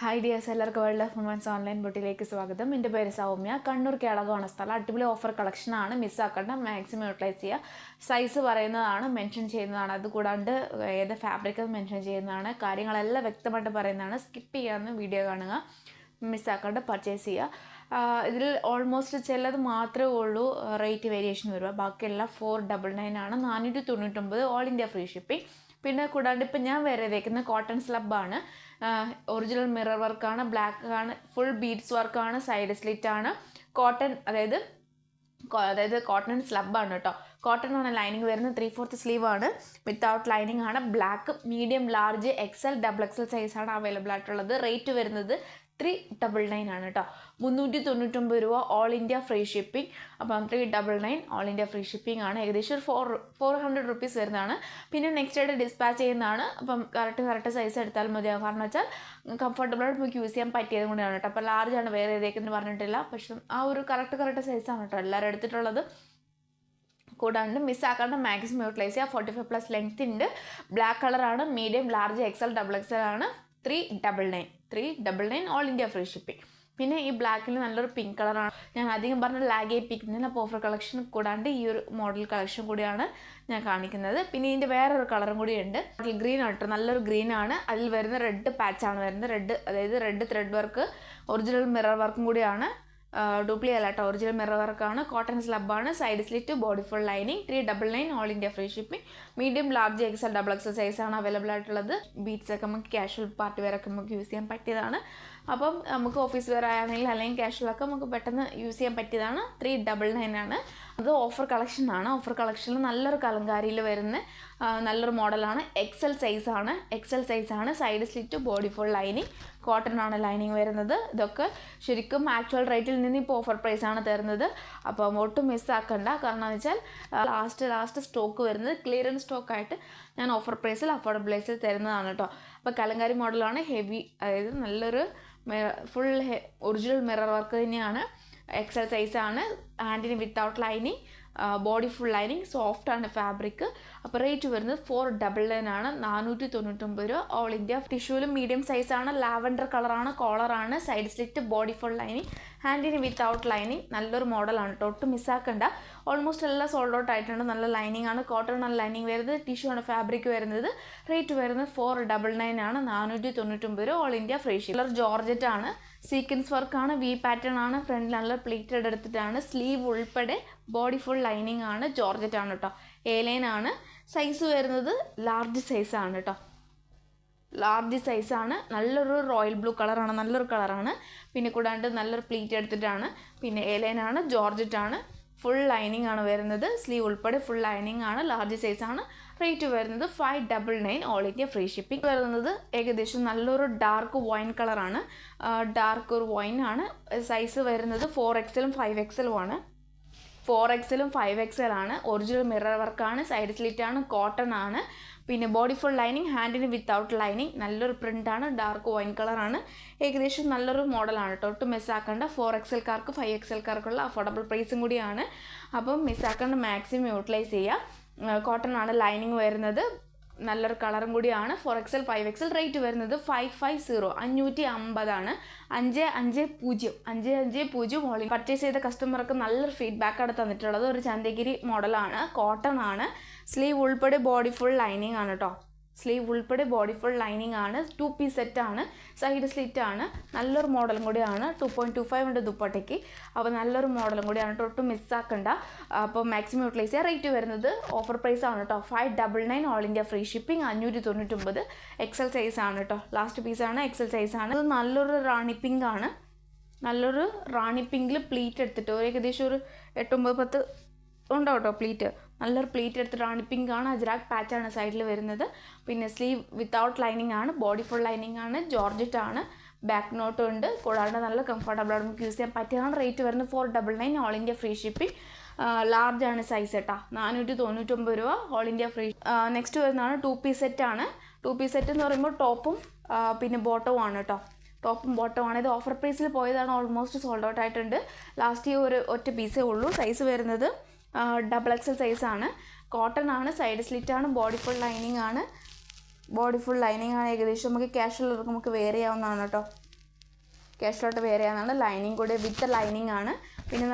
Hi dears, എല്ലാവർക്കും world of women's online ബുട്ടിലേക്ക് സ്വാഗതം. എൻ്റെ പേര് സൗമ്യ. കണ്ണൂർ കേളകമാണ് സ്ഥലം. അടിപൊളി ഓഫർ കളക്ഷനാണ്, മിസ്സാക്കേണ്ട, മാക്സിമം യൂട്ടിലൈസ് ചെയ്യുക. സൈസ് പറയുന്നതാണ്, മെൻഷൻ ചെയ്യുന്നതാണ്. അതുകൂടാണ്ട് ഏത് ഫാബ്രിക് മെൻഷൻ ചെയ്യുന്നതാണ്. കാര്യങ്ങളെല്ലാം വ്യക്തമായിട്ട് പറയുന്നതാണ്. സ്കിപ്പ് ചെയ്യാമെന്ന് വീഡിയോ കാണുക, മിസ്സാക്കാണ്ട് പർച്ചേസ് ചെയ്യുക. ഇതിൽ ഓൾമോസ്റ്റ് ചിലത് മാത്രമേ ഉള്ളൂ റേറ്റ് വേരിയേഷൻ വരിക. ബാക്കിയെല്ലാം 499 ആണ്. 499 ഓൾ ഇന്ത്യ ഫ്രീ ഷിപ്പിംഗ്. പിന്നെ കൂടാണ്ട് ഇപ്പം ഞാൻ വേറെ തേക്കുന്ന കോട്ടൺ സ്ലബാണ്. ഒറിജിനൽ മിറർ വർക്കാണ്, ബ്ലാക്ക് ആണ്, ഫുൾ ബീഡ്സ് വർക്കാണ്, സൈഡ് സ്ലിറ്റാണ്, കോട്ടൺ അതായത് കോട്ടൺ സ്ലബാണ് കേട്ടോ. കോട്ടൺ ആണ് ലൈനിങ് വരുന്നത്. 3/4 സ്ലീവ് ആണ്, വിത്തൗട്ട് ലൈനിങ് ആണ്. Black, medium, large, XL, XXL സൈസാണ് അവൈലബിൾ ആയിട്ടുള്ളത്. റേറ്റ് വരുന്നത് 399 ആണ് കേട്ടോ. 399 രൂപ ഓൾ ഇന്ത്യ ഫ്രീ ഷിപ്പിംഗ്. അപ്പം 399 ഓൾ ഇന്ത്യ ഫ്രീ ഷിപ്പിംഗ് ആണ്. ഏകദേശം ഒരു 400 റുപ്പീസ് വരുന്നതാണ്. പിന്നെ നെക്സ്റ്റ് ആയിട്ട് ഡിസ്പാച്ച് ചെയ്യുന്നതാണ്. അപ്പം കറക്റ്റ് സൈസ് എടുത്താൽ മതിയാകും. കാരണം വെച്ചാൽ കംഫർട്ടബിളായിട്ട് നമുക്ക് യൂസ് ചെയ്യാൻ പറ്റിയത് കൂടിയാണ് കേട്ടോ. അപ്പോൾ ലാർജ് ആണ് വേറെ ഏതേക്കെന്ന് പറഞ്ഞിട്ടില്ല. പക്ഷെ ആ ഒരു കറക്റ്റ് സൈസാണ് കേട്ടോ എല്ലാവരും എടുത്തിട്ടുള്ളത്. കൂടാണ്ട് മിസ്സാക്കാണ്ട് മാക്സിമം യൂട്ടിലൈസ് ചെയ്യുക. 45+ ലെങ്ത് ഉണ്ട്. ബ്ലാക്ക് കളറാണ്, മീഡിയം, ലാർജ്, XL, XXL ആണ്. 399 ഓൾ ഇന്ത്യ ഫ്രീ ഷിപ്പിംഗ്. പിന്നെ ഈ ബ്ലാക്കിൽ നല്ലൊരു പിങ്ക് കളറാണ്. ഞാൻ അധികം പറഞ്ഞ ലാഗ് ചെയ്യിപ്പിക്കുന്നില്ല. അപ്പോൾ ഓഫർ കളക്ഷൻ കൂടാണ്ട് ഈ ഒരു മോഡൽ കളക്ഷൻ കൂടിയാണ് ഞാൻ കാണിക്കുന്നത്. പിന്നെ ഇതിൻ്റെ വേറൊരു കളറും കൂടിയുണ്ട്. ഗ്രീൻ ആണ് കേട്ടോ, നല്ലൊരു ഗ്രീൻ ആണ്. അതിൽ വരുന്ന റെഡ് പാച്ചാണ് വരുന്നത്. Red thread work, original mirror വർക്കും കൂടിയാണ്. ഡ്യൂപ്ലി അല്ല കേട്ടോ, ഒറിജിനൽ മിറർ വർക്കാണ്. കോട്ടൺ സ്ലബാണ്, side slit, body full lining. 399 all India free shipping. Medium, large, XL, XXL സൈസാണ് അവൈലബിൾ ആയിട്ടുള്ളത്. ബീഡ്സ് ഒക്കെ നമുക്ക് കാഷ്വൽ പാർട്ടി വെയർ ഒക്കെ നമുക്ക് യൂസ് ചെയ്യാൻ പറ്റിയതാണ്. അപ്പം നമുക്ക് ഓഫീസ് വെയർ ആണെങ്കിൽ അല്ലെങ്കിൽ കാഷ്വലൊക്കെ നമുക്ക് പെട്ടെന്ന് യൂസ് ചെയ്യാൻ പറ്റിയതാണ്. 399 ആണ്. അത് ഓഫർ കളക്ഷനാണ്. ഓഫർ കളക്ഷനിൽ നല്ലൊരു കലങ്കാരിയിൽ വരുന്ന നല്ലൊരു മോഡലാണ്. XL സൈസാണ്. Side slit, body full lining. Cotton ആണ് ലൈനിങ് വരുന്നത്. ഇതൊക്കെ ശരിക്കും ആക്ച്വൽ റേറ്റിൽ നിന്ന് ഇപ്പോൾ ഓഫർ പ്രൈസാണ് തരുന്നത്. അപ്പം ഒട്ടും മിസ്സാക്കണ്ട. കാരണം എന്ന് വെച്ചാൽ ലാസ്റ്റ് സ്റ്റോക്ക് വരുന്നത് ക്ലിയറൻസ് സ്റ്റോക്കായിട്ട് ഞാൻ ഓഫർ പ്രൈസിൽ അഫോർഡബിൾ പ്രൈസിൽ തരുന്നതാണ് കേട്ടോ. അപ്പോൾ കലങ്കാരി മോഡലാണ്. ഹെവി, അതായത് നല്ലൊരു ഫുൾ ഒറിജിനൽ മിറർ വർക്ക് തന്നെയാണ്. XL സൈസാണ്. ഹാൻഡിന് without lining, body full lining, soft ആണ് ഫാബ്രിക്. അപ്പോൾ റേറ്റ് വരുന്നത് 499 ആണ്. 499 രൂപ ഓൾ ഇന്ത്യ. ടിഷ്യൂലും മീഡിയം സൈസാണ്. ലാവൻഡർ കളറാണ്, കോളറാണ്, side slit, body full lining, ഹാൻഡിന് വിത്തൗട്ട് ലൈനിങ്. നല്ലൊരു മോഡലാണ് കേട്ടോ, ഒട്ടും മിസ്സാക്കണ്ട. ഓൾമോസ്റ്റ് എല്ലാം സോൾഡ് ഔട്ട് ആയിട്ടുണ്ട്. നല്ല ലൈനിങ് ആണ്. കോട്ടൺ ആണ് ലൈനിങ് വരുന്നത്. ടിഷ്യൂ ആണ് ഫാബ്രിക് വരുന്നത്. റേറ്റ് വരുന്നത് 499 ആണ്. 499 രൂപ all India free shipping. Colour georgette ആണ്, സീക്വൻസ് വർക്കാണ്, വി പാറ്റേൺ ആണ്. ഫ്രണ്ടിൽ നല്ല പ്ലീറ്റഡ് എടുത്തിട്ടാണ്. സ്ലീവ് ഉൾപ്പെടെ ബോഡി ഫുൾ ലൈനിങ് ആണ്. ജോർജറ്റ് ആണ് കേട്ടോ. A-line ആണ്. സൈസ് വരുന്നത് ലാർജ് സൈസാണ് കേട്ടോ. ലാർജ് സൈസാണ്. നല്ലൊരു റോയൽ ബ്ലൂ കളറാണ്, നല്ലൊരു കളറാണ്. പിന്നെ കൂടാണ്ട് നല്ലൊരു പ്ലീറ്റ് എടുത്തിട്ടാണ്. പിന്നെ A-line ആണ്, ജോർജറ്റ് ആണ്. ഫുൾ ലൈനിങ് ആണ് വരുന്നത്. സ്ലീവ് ഉൾപ്പെടെ ഫുൾ ലൈനിങ് ആണ്. ലാർജ് സൈസാണ്. റേറ്റ് വരുന്നത് 599 ഓൾ ഇന്ത്യ ഫ്രീ ഷിപ്പിംഗ്. വരുന്നത് ഏകദേശം നല്ലൊരു ഡാർക്ക് വൈൻ കളറാണ്. ഡാർക്ക് ഒരു വൈൻ ആണ്. സൈസ് വരുന്നത് 4XL 5XL ആണ്. 4XL 5XL ആണ്. ഒറിജിനൽ മിറർ വർക്കാണ്, സൈഡ് സ്ലിറ്റ് ആണ്, കോട്ടൺ ആണ്. പിന്നെ ബോഡി ഫുൾ ലൈനിങ്, ഹാൻഡിന് വിത്തൗട്ട് ലൈനിങ്. നല്ലൊരു പ്രിൻ്റാണ്, ഡാർക്ക് വൈൻ കളറാണ്. ഏകദേശം നല്ലൊരു മോഡലാണ് കേട്ടോ, ഒട്ടും മിസ്സാക്കേണ്ട. 4XLക്കാർക്ക് 5XLക്കാർക്കുള്ള അഫോർഡബിൾ പ്രൈസും കൂടിയാണ്. അപ്പം മിസ്സാക്കേണ്ട, മാക്സിമം യൂട്ടിലൈസ് ചെയ്യുക. കോട്ടൺ ആണ് ലൈനിങ് വരുന്നത്. നല്ലൊരു കളറും കൂടിയാണ്. 4XL 5XL. റേറ്റ് വരുന്നത് 550 550 ആണ്. 550 ഓൾ പർച്ചേസ് ചെയ്ത കസ്റ്റമർക്ക് നല്ലൊരു ഫീഡ്ബാക്കാണ് തന്നിട്ടുള്ളത്. ഒരു ചന്തഗിരി മോഡലാണ്, കോട്ടൺ ആണ്. സ്ലീവ് ഉൾപ്പെടെ ബോഡി ഫുൾ ലൈനിങ് ആണ് കേട്ടോ. സ്ലീവ് ഉൾപ്പെടെ ബോഡി ഫുൾ ലൈനിങ് ആണ്. 2 പീസ് സെറ്റാണ്. സൈഡ് സ്ലിറ്റ് ആണ്. നല്ലൊരു മോഡലും കൂടിയാണ്. 2.25 ഉണ്ട് ദുപ്പട്ടയ്ക്ക്. അപ്പോൾ നല്ലൊരു മോഡലും കൂടിയാണ് കേട്ടോ, ഒട്ടും മിസ്സാക്കണ്ട. അപ്പോൾ മാക്സിമം യൂട്ടിലൈസ് ചെയ്യുക. റേറ്റ് വരുന്നത് ഓഫർ പ്രൈസ് ആണ് കേട്ടോ. 599 all India free shipping. 599. XL സൈസാണ് കേട്ടോ. ലാസ്റ്റ് പീസാണ്, XL സൈസാണ്. ഇത് നല്ലൊരു റാണി പിങ്ക് ആണ്. നല്ലൊരു റാണി പിങ്കിൽ പ്ലീറ്റ് എടുത്തിട്ട് ഏകദേശം ഒരു 8-9-10 ഉണ്ടാവും കേട്ടോ പ്ലീറ്റ്. നല്ലൊരു പ്ലീറ്റ് എടുത്ത് റാണി പിങ്ക് ആണ്. അജ്രാക്ക് പാച്ചാണ് സൈഡിൽ വരുന്നത്. പിന്നെ സ്ലീവ് വിത്തൗട്ട് ലൈനിങ് ആണ്. ബോഡി ഫുൾ ലൈനിങ് ആണ്. ജോർജറ്റ് ആണ്. ബാക്ക് നോട്ടും ഉണ്ട്. കൂടാണ്ട് നല്ല കംഫർട്ടബിളാണ്, നമുക്ക് യൂസ് ചെയ്യാൻ പറ്റിയതാണ്. റേറ്റ് വരുന്നത് 499 all India free shipping. Large ആണ് സൈസ് കേട്ടോ. 499 രൂപ ഓൾ ഇന്ത്യ ഫ്രീ. നെക്സ്റ്റ് വരുന്നതാണ് 2 പീസ് സെറ്റാണ്. 2 പീസ് സെറ്റ് എന്ന് പറയുമ്പോൾ ടോപ്പും പിന്നെ ബോട്ടവും ആണ് കേട്ടോ. ടോപ്പും ബോട്ടവും ആണ്. ഇത് ഓഫർ പ്രൈസിൽ പോയതാണ്. ഓൾമോസ്റ്റ് സോൾഡ് ഔട്ട് ആയിട്ടുണ്ട്. ലാസ്റ്റ് ഈ ഒറ്റ പീസേ ഉള്ളൂ. സൈസ് വരുന്നത് XXL സൈസാണ്. കോട്ടൺ ആണ്. സൈഡ് സ്ലിറ്റ് ആണ്. ബോഡി ഫുൾ ലൈനിങ് ആണ്. ഏകദേശം നമുക്ക് ക്യാഷ്വൽ നമുക്ക് വെയർ ചെയ്യാവുന്നതാണ് കേട്ടോ. ക്യാഷ്വലായിട്ട് വെയർ ചെയ്യാനാണ്. ലൈനിങ് കൂടെ വിത്ത് ലൈനിങ് ആണ്. പിന്നെ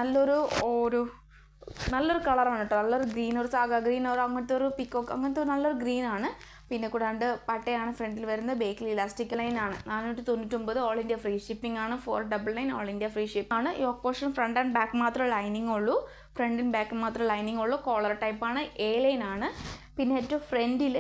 നല്ലൊരു കളറാണ് കേട്ടോ. നല്ലൊരു ഗ്രീൻ, ഒരു സാഗ ഗ്രീൻ, ഒരു അങ്ങനത്തെ ഒരു പിക്കോക്ക്, അങ്ങനത്തെ ഒരു നല്ലൊരു ഗ്രീനാണ്. പിന്നെ കൂടാണ്ട് പട്ടയാണ് ഫ്രണ്ടിൽ വരുന്നത്. ബേക്കിൽ ഇലാസ്റ്റിക് ലൈൻ ആണ്. 499 ഓൾ ഇന്ത്യ ഫ്രീ ഷിപ്പിംഗ് ആണ്. 499 ഓൾ ഇന്ത്യ ഫ്രീ ഷിപ്പ് ആണ്. Yoke portion front and back മാത്രമേ ലൈനിങ് ഉള്ളൂ. ഫ്രണ്ടും ബാക്കും മാത്രമേ ലൈനിങ് ഉള്ളൂ. കോളർ ടൈപ്പാണ്. എ ലൈൻ ആണ്. പിന്നെ ഏറ്റവും ഫ്രണ്ടിൽ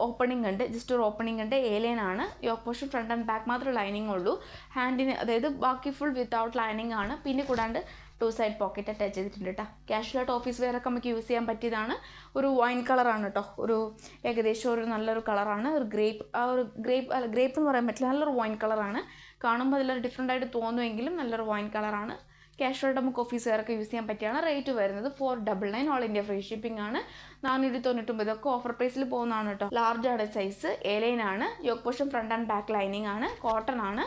ഓപ്പണിംഗ് ഉണ്ട്, ജസ്റ്റ് ഒരു ഓപ്പണിംഗ് ഉണ്ട്. എ ലൈൻ ആണ്. Yoke portion front and back മാത്രമേ ലൈനിങ് ഉള്ളൂ. ഹാൻഡിന് അതായത് ബാക്കി ഫുൾ വിത്തൗട്ട് ലൈനിങ് ആണ്. പിന്നെ കൂടാണ്ട് 2 സൈഡ് പോക്കറ്റ് അറ്റാച്ച് ചെയ്തിട്ടുണ്ട് കേട്ടോ. ക്യാഷ്വലായിട്ട് ഓഫീസ് വെയറൊക്കെ നമുക്ക് യൂസ് ചെയ്യാൻ പറ്റിയതാണ്. ഒരു വൈൻ കളറാണ് കേട്ടോ. ഒരു ഏകദേശം ഒരു നല്ലൊരു കളറാണ്. ഒരു ഗ്രേപ്പ് എന്ന് പറയാൻ പറ്റില്ല, നല്ലൊരു വൈൻ കളറാണ്. കാണുമ്പോൾ അതിലൊരു ഡിഫറെൻ്റ് ആയിട്ട് തോന്നുമെങ്കിലും നല്ലൊരു വൈൻ കളറാണ്. ക്യാഷ്വലായിട്ട് നമുക്ക് ഓഫീസ് വെയറൊക്കെ യൂസ് ചെയ്യാൻ പറ്റിയാണ്. റേറ്റ് വരുന്നത് 499 ഓൾ ഇന്ത്യ ഫ്രീ ഷിപ്പിംഗ് ആണ്. 499 ഇതൊക്കെ ഓഫർ പ്രൈസിൽ പോകുന്നതാണ് കേട്ടോ. ലാർജ് ആണ് സൈസ്. എ ലൈൻ ആണ്. Yoke portion front and back lining ആണ്. കോട്ടൺ ആണ്.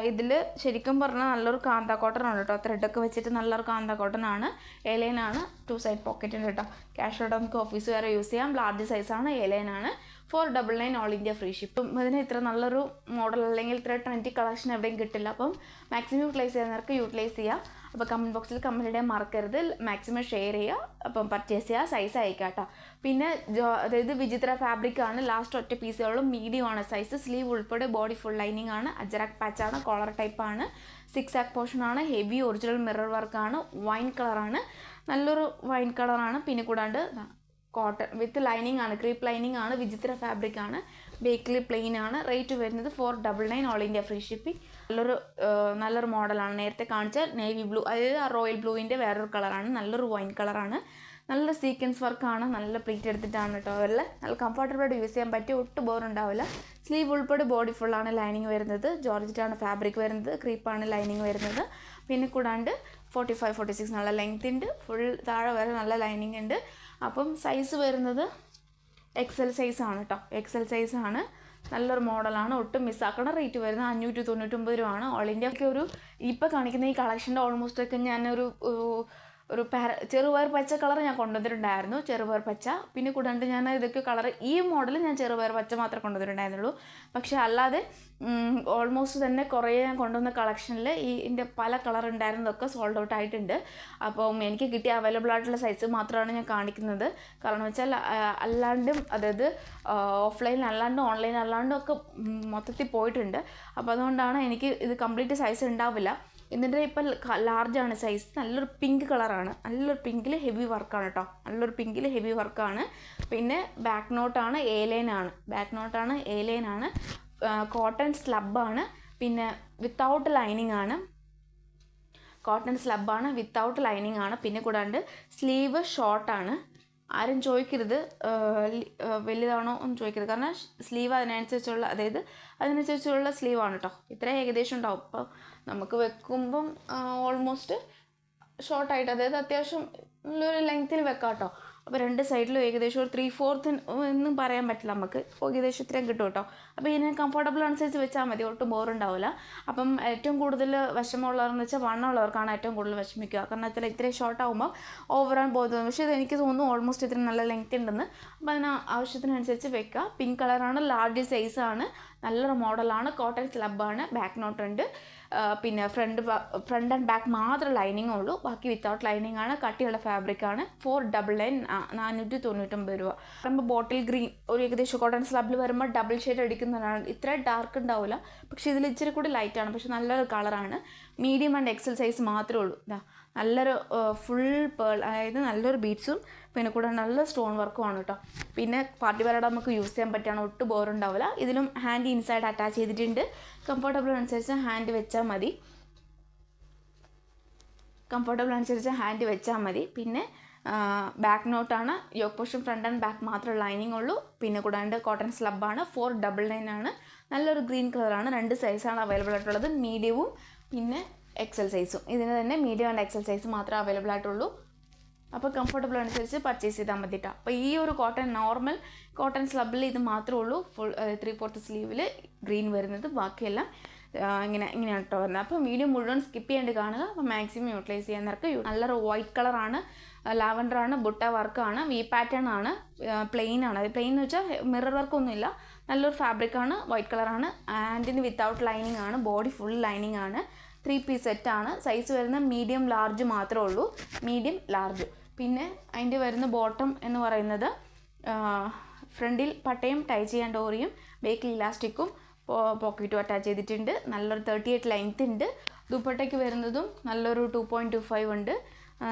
ഇതിൽ ശരിക്കും പറഞ്ഞാൽ നല്ലൊരു കാന്ത കോട്ടൺ ആണ് കേട്ടോ. ത്രെഡൊക്കെ വെച്ചിട്ട് നല്ലൊരു കാന്ത കോട്ടൺ ആണ്. എ ലൈൻ ആണ്. 2 സൈഡ് പോക്കറ്റ് ഉണ്ട് കേട്ടോ. ക്യാഷ്വലായിട്ട് നമുക്ക് ഓഫീസ് വെയർ യൂസ് ചെയ്യാം. ലാർജ് സൈസാണ്. എ ലൈൻ ആണ്. 499 ഓൾ ഇന്ത്യ ഫ്രീ ഷിപ്പും. ഇതിന് ഇത്ര നല്ലൊരു മോഡൽ അല്ലെങ്കിൽ ഇത്ര ട്രെൻഡി കളക്ഷൻ എവിടെയും കിട്ടില്ല. അപ്പം മാക്സിമം യൂട്ടിലൈസ് ചെയ്യുന്നവർക്ക് യൂട്ടിലൈസ് ചെയ്യുക. അപ്പോൾ കമൻറ്റ് ബോക്സിൽ കമൻറ്റ് ചെയ്യാൻ മറക്കരുത്. മാക്സിമം ഷെയർ ചെയ്യുക. അപ്പം പർച്ചേസ് ചെയ്യുക. സൈസ് അയക്കാം കേട്ടോ. പിന്നെ അതായത് വിചിത്ര ഫാബ്രിക് ആണ്. ലാസ്റ്റ് ഒറ്റ പീസുകളും മീഡിയം ആണ് സൈസ്. സ്ലീവ് ഉൾപ്പെടെ ബോഡി ഫുൾ ലൈനിങ് ആണ്. അജറാക്ക് പാച്ചാണ്. കോളർ ടൈപ്പാണ്. 6 ആക്ക് പോർഷൻ ആണ്. ഹെവി ഒറിജിനൽ മിറർ വർക്കാണ്. വൈൻ കളറാണ്. നല്ലൊരു വൈൻ കളറാണ്. പിന്നെ കൂടാണ്ട് കോട്ടൺ വിത്ത് ലൈനിങ് ആണ്. ക്രീപ്പ് ലൈനിങ് ആണ്. വിചിത്ര ഫാബ്രിക് ആണ്. ബേക്കിൽ പ്ലെയിൻ ആണ്. റേറ്റ് വരുന്നത് 499 ഓൾ ഇന്ത്യ ഫ്രീ ഷിപ്പിംഗ്. നല്ലൊരു മോഡലാണ്. നേരത്തെ കാണിച്ച നേവി ബ്ലൂ, അതായത് ആ റോയൽ ബ്ലൂവിൻ്റെ വേറൊരു കളറാണ്. നല്ലൊരു വൈൻ കളറാണ്. നല്ല സീക്വൻസ് വർക്കാണ്. നല്ല പ്ലീറ്റ് എടുത്തിട്ടാണ് കേട്ടോ. അവരെല്ലാം നല്ല കംഫർട്ടബിളായിട്ട് യൂസ് ചെയ്യാൻ പറ്റിയ ഒട്ടും ബോറുണ്ടാവില്ല. സ്ലീവ് ഉൾപ്പെടെ ബോഡി ഫുള്ളാണ് ലൈനിങ് വരുന്നത്. ജോർജറ്റാണ് ഫാബ്രിക് വരുന്നത്. ക്രീപ്പാണ് ലൈനിങ് വരുന്നത്. പിന്നെ കൂടാണ്ട് 45-46 നല്ല ലെങ്ത് ഉണ്ട്. ഫുൾ താഴെ വരെ നല്ല ലൈനിങ് ഉണ്ട്. അപ്പം സൈസ് വരുന്നത് എക്സൽ സൈസാണ് കേട്ടോ. എക്സൽ സൈസാണ്. നല്ലൊരു മോഡലാണ്. ഒട്ടും മിസ്സാക്കണ. റേറ്റ് വരുന്നത് 599 രൂപയാണ്. ഓൾ ഇന്ത്യക്ക് ഇപ്പോൾ കാണിക്കുന്ന ഈ കളക്ഷൻ്റെ ഓൾമോസ്റ്റ് ഒക്കെ ഞാനൊരു ചെറുപയർ പച്ച കളർ ഞാൻ കൊണ്ടുവന്നിട്ടുണ്ടായിരുന്നു. ചെറുപയർ പച്ച. പിന്നെ കൂടാണ്ട് ഞാൻ ഇതൊക്കെ കളർ ഈ മോഡൽ ഞാൻ ചെറുപയർ പച്ച മാത്രമേ കൊണ്ടുവന്നിട്ടുണ്ടായിരുന്നുള്ളൂ. പക്ഷേ അല്ലാതെ ഓൾമോസ്റ്റ് തന്നെ കുറേ ഞാൻ കൊണ്ടുവന്ന കളക്ഷനിൽ ഇതിൻ്റെ പല കളർ ഉണ്ടായിരുന്നതൊക്കെ സോൾഡ് ഔട്ട് ആയിട്ടുണ്ട്. അപ്പം എനിക്ക് കിട്ടിയ അവൈലബിൾ ആയിട്ടുള്ള സൈസ് മാത്രമാണ് ഞാൻ കാണിക്കുന്നത്. കാരണം വെച്ചാൽ അല്ലാണ്ടും അതായത് ഓഫ്ലൈൻ അല്ലാണ്ടും ഓൺലൈൻ അല്ലാണ്ടും ഒക്കെ മൊത്തത്തിൽ പോയിട്ടുണ്ട്. അപ്പോൾ അതുകൊണ്ടാണ് എനിക്ക് ഇത് കംപ്ലീറ്റ് സൈസ് ഉണ്ടാവില്ല. എന്നിട്ട് ഇപ്പം ലാർജാണ് സൈസ്. നല്ലൊരു പിങ്ക് കളറാണ്. നല്ലൊരു പിങ്കിൽ ഹെവി വർക്കാണ് കേട്ടോ. നല്ലൊരു പിങ്കിൽ ഹെവി വർക്കാണ്. പിന്നെ ബാക്ക് നോട്ടാണ്. എ ലൈനാണ്. ബാക്ക് നോട്ടാണ്. എ ലൈനാണ്. കോട്ടൺ സ്ലബാണ്. പിന്നെ വിത്തൗട്ട് ലൈനിങ് ആണ്. കോട്ടൺ സ്ലബാണ്. വിത്തൗട്ട് ലൈനിങ് ആണ്. പിന്നെ കൂടാണ്ട് സ്ലീവ് ഷോർട്ടാണ്. ആരും ചോദിക്കരുത് വലുതാണോ ഒന്നും ചോദിക്കരുത്. കാരണം സ്ലീവ് അതിനനുസരിച്ചുള്ള സ്ലീവാണ് കേട്ടോ. ഇത്ര ഏകദേശം ഉണ്ടാവും. അപ്പോൾ നമുക്ക് വെക്കുമ്പം ഓൾമോസ്റ്റ് ഷോർട്ടായിട്ട്, അതായത് അത്യാവശ്യം നല്ലൊരു ലെങ്ത്തിൽ വെക്കാം കേട്ടോ. അപ്പോൾ 2 സൈഡിലും ഏകദേശം ഒരു 3/4 എന്നും പറയാൻ പറ്റില്ല. നമുക്ക് ഏകദേശം ഇത്രയും കിട്ടും കേട്ടോ. അപ്പോൾ ഇതിന് കംഫർട്ടബിൾ അനുസരിച്ച് വെച്ചാൽ മതി. ഒട്ടും ബോറുണ്ടാവില്ല. അപ്പം ഏറ്റവും കൂടുതൽ വിഷമമുള്ളവരെന്ന് വെച്ചാൽ വണ്ണമുള്ളവർക്കാണ് ഏറ്റവും കൂടുതൽ വിഷമിക്കുക. കാരണം വെച്ചാൽ ഇത്രയും ഷോർട്ട് ആകുമ്പോൾ ഓവറാൻ പോകുന്നത്. പക്ഷേ ഇത് എനിക്ക് തോന്നുന്നു ഓൾമോസ്റ്റ് ഇത്രയും നല്ല ലെങ്ത് ഉണ്ടെന്ന്. അപ്പോൾ അതിന് ആവശ്യത്തിനനുസരിച്ച് വെക്കുക. പിങ്ക് കളറാണ്. ലാർജ് സൈസാണ്. നല്ലൊരു മോഡലാണ്. കോട്ടൺ സ്ലബാണ്. ബാക്ക് നോട്ട് ഉണ്ട്. പിന്നെ ഫ്രണ്ട് ആൻഡ് ബാക്ക് മാത്രം ലൈനിങ് ഉള്ളൂ. ബാക്കി വിത്തൗട്ട് ലൈനിങ് ആണ്. കട്ടിയുള്ള ഫാബ്രിക് ആണ്. 499 രൂപ. പറയുമ്പോൾ ബോട്ടിൽ ഗ്രീൻ ഒരു ഏകദേശം കോട്ടൺ സ്ലബിൽ വരുമ്പോൾ ഡബിൾ ഷെയ്ഡ് അടിക്കുന്നതാണ്. ഇത്ര ഡാർക്ക് ഉണ്ടാവില്ല. പക്ഷേ ഇതിൽ ഇച്ചിരി കൂടി ലൈറ്റാണ്. പക്ഷെ നല്ലൊരു കളറാണ്. മീഡിയം ആൻഡ് എക്സൽ സൈസ് മാത്രമേ ഉള്ളൂ. നല്ലൊരു ഫുൾ പേൾ, അതായത് നല്ലൊരു ബീഡ്സും പിന്നെ കൂടെ നല്ല സ്റ്റോൺ വർക്കും ആണ് കേട്ടോ. പിന്നെ പാർട്ടി വെയറായിട്ട് നമുക്ക് യൂസ് ചെയ്യാൻ പറ്റുകയാണ്. ഒട്ടും ബോറുണ്ടാവില്ല. ഇതിലും ഹാൻഡ് ഇൻസൈഡ് അറ്റാച്ച് ചെയ്തിട്ടുണ്ട്. കംഫർട്ടബിൾ അനുസരിച്ച് ഹാൻഡ് വെച്ചാൽ മതി. പിന്നെ ബാക്ക് നോട്ടാണ്. Yoke portion front and back മാത്രമേ ലൈനിങ് ഉള്ളൂ. പിന്നെ കൂടാണ്ട് കോട്ടൺ സ്ലബാണ്. 499 ആണ്. നല്ലൊരു ഗ്രീൻ കളറാണ്. 2 സൈസാണ് അവൈലബിൾ ആയിട്ടുള്ളത്. മീഡിയവും പിന്നെ എക്സൽ സൈസും. ഇതിന് തന്നെ മീഡിയം ആൻഡ് എക്സൽ സൈസ് മാത്രമേ അവൈലബിൾ ആയിട്ടുള്ളൂ. അപ്പോൾ കംഫർട്ടബിൾ അനുസരിച്ച് പർച്ചേസ് ചെയ്താൽ മതി കേട്ടോ. അപ്പോൾ ഈ ഒരു നോർമൽ കോട്ടൺ സ്ലബിൽ ഇത് മാത്രമേ ഉള്ളൂ. ഫുൾ 3/4 സ്ലീവിൽ ഗ്രീൻ വരുന്നത്. ബാക്കിയെല്ലാം ഇങ്ങനെയാണ് കേട്ടോ വരുന്നത്. അപ്പം വീഡിയോ മുഴുവൻ സ്കിപ്പ് ചെയ്യേണ്ടി കാണുക. അപ്പോൾ മാക്സിമം യൂട്ടിലൈസ് ചെയ്യുന്നവർക്ക് നല്ലൊരു വൈറ്റ് കളറാണ്, ലാവൻഡറാണ്, ബുട്ട വർക്കാണ്, വി പാറ്റേൺ ആണ്, പ്ലെയിൻ ആണ്. അത് പ്ലെയിൻ എന്ന് വെച്ചാൽ മിറർ വർക്കൊന്നുമില്ല, നല്ലൊരു ഫാബ്രിക്കാണ്, വൈറ്റ് കളറാണ്. ഹാൻഡിന് വിത്തൗട്ട് ലൈനിങ് ആണ്, ബോഡി ഫുൾ ലൈനിങ് ആണ്. 3 പീസ് സെറ്റാണ്. സൈസ് വരുന്ന മീഡിയം ലാർജ് മാത്രമേ ഉള്ളൂ, മീഡിയം ലാർജ്. പിന്നെ അതിൻ്റെ വരുന്ന ബോട്ടം എന്ന് പറയുന്നത് ഫ്രണ്ടിൽ പട്ടയും ടൈ ചെയ്യാൻ ഡോറിയും ബേക്കിൽ ഇലാസ്റ്റിക്കും പോക്കറ്റും അറ്റാച്ച് ചെയ്തിട്ടുണ്ട്. നല്ലൊരു 38 ലെങ്ത് ഉണ്ട്. ദുപ്പട്ടയ്ക്ക് വരുന്നതും നല്ലൊരു 2.25 ഉണ്ട്,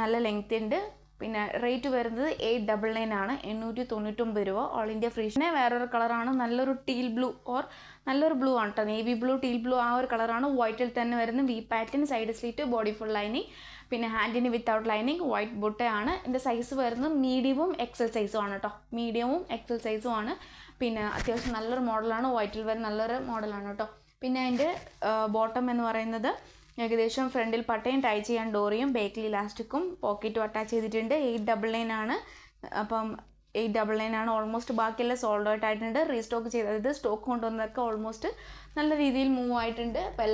നല്ല ലെങ്ത് ഉണ്ട്. പിന്നെ റേറ്റ് വരുന്നത് 899 ആണ്, 899 രൂപ. All India free. പിന്നെ വേറൊരു കളറാണ്, നല്ലൊരു ടീൽ ബ്ലൂ ഓർ നല്ലൊരു ബ്ലൂ ആണ് കേട്ടോ, നേവി ബ്ലൂ, ടീൽ ബ്ലൂ ആ ഒരു കളറാണ്. വൈറ്റിൽ തന്നെ വരുന്ന V pattern, side slit, body full lining. പിന്നെ ഹാൻഡിന് വിത്തൗട്ട് ലൈനിങ്, വൈറ്റ് ബുട്ടയാണ്. എൻ്റെ സൈസ് വരുന്നത് മീഡിയവും എക്സൽ സൈസും ആണ് കേട്ടോ, മീഡിയവും എക്സൽ സൈസും ആണ്. പിന്നെ അത്യാവശ്യം നല്ലൊരു മോഡലാണ്, വൈറ്റിൽ വരുന്ന നല്ലൊരു മോഡലാണ് കേട്ടോ. പിന്നെ അതിൻ്റെ ബോട്ടം എന്ന് പറയുന്നത് ഏകദേശം ഫ്രണ്ടിൽ പട്ടയും ടൈ ചെയ്യാൻ ഡോറിയും ബേക്കിൽ ഇലാസ്റ്റിക്കും പോക്കറ്റും അറ്റാച്ച് ചെയ്തിട്ടുണ്ട്. 899 ആണ്. അപ്പം 899 ആണ്. ഓൾമോസ്റ്റ് ബാക്കിയെല്ലാം സോൾഡ് ഔട്ട് ആയിട്ടുണ്ട്. റീസ്റ്റോക്ക് ചെയ്തത് സ്റ്റോക്ക് കൊണ്ടുവന്നതൊക്കെ ഓൾമോസ്റ്റ് നല്ല രീതിയിൽ മൂവ് ആയിട്ടുണ്ട്. അപ്പോൾ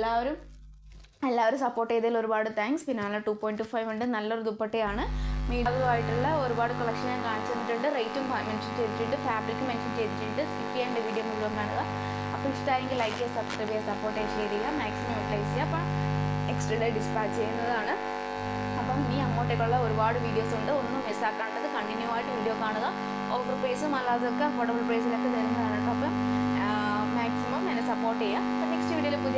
എല്ലാവരും സപ്പോർട്ട് ചെയ്തതിൽ ഒരുപാട് താങ്ക്സ്. പിന്നെ നല്ല 2.25 ഉണ്ട്, നല്ലൊരു ദുപ്പട്ടയാണ്. മീഡിയമായിട്ടുള്ള ഒരുപാട് കളക്ഷൻ ഞാൻ കാണിച്ചു തന്നിട്ടുണ്ട്. റേറ്റും മെൻഷൻ ചെയ്തിട്ടുണ്ട്, ഫാബ്രിക്കും മെൻഷൻ ചെയ്തിട്ടുണ്ട്. സ്കിപ്പ് ചെയ്യേണ്ട വീഡിയോ മുഴുവൻ കാണുക. അപ്പോൾ ഇഷ്ടമായെങ്കിൽ ലൈക്ക് ചെയ്യുക, സബ്സ്ക്രൈബ് ചെയ്യുക, സപ്പോർട്ട് ചെയ്യുക, ഷെയർ ചെയ്യുക, മാക്സിമം യൂട്ടിലൈസ് ചെയ്യുക. അപ്പം നെക്സ്റ്റ് ഡേ ഡിസ്പാച്ച് ചെയ്യുന്നതാണ്. അപ്പം ഇനി അങ്ങോട്ടേക്കുള്ള ഒരുപാട് വീഡിയോസ് ഉണ്ട്, ഒന്നും മിസ്സാക്കാണ്ടത് കണ്ടിന്യൂ ആയിട്ട് വീഡിയോ കാണുക. ഓഫർ പ്രൈസും അല്ലാതൊക്കെ അഫോർഡബിൾ പ്രൈസിലൊക്കെ തരുന്നതാണ് കേട്ടോ. അപ്പം മാക്സിമം എന്നെ സപ്പോർട്ട് ചെയ്യുക. അപ്പം നെക്സ്റ്റ് വീഡിയോയിൽ പുതിയ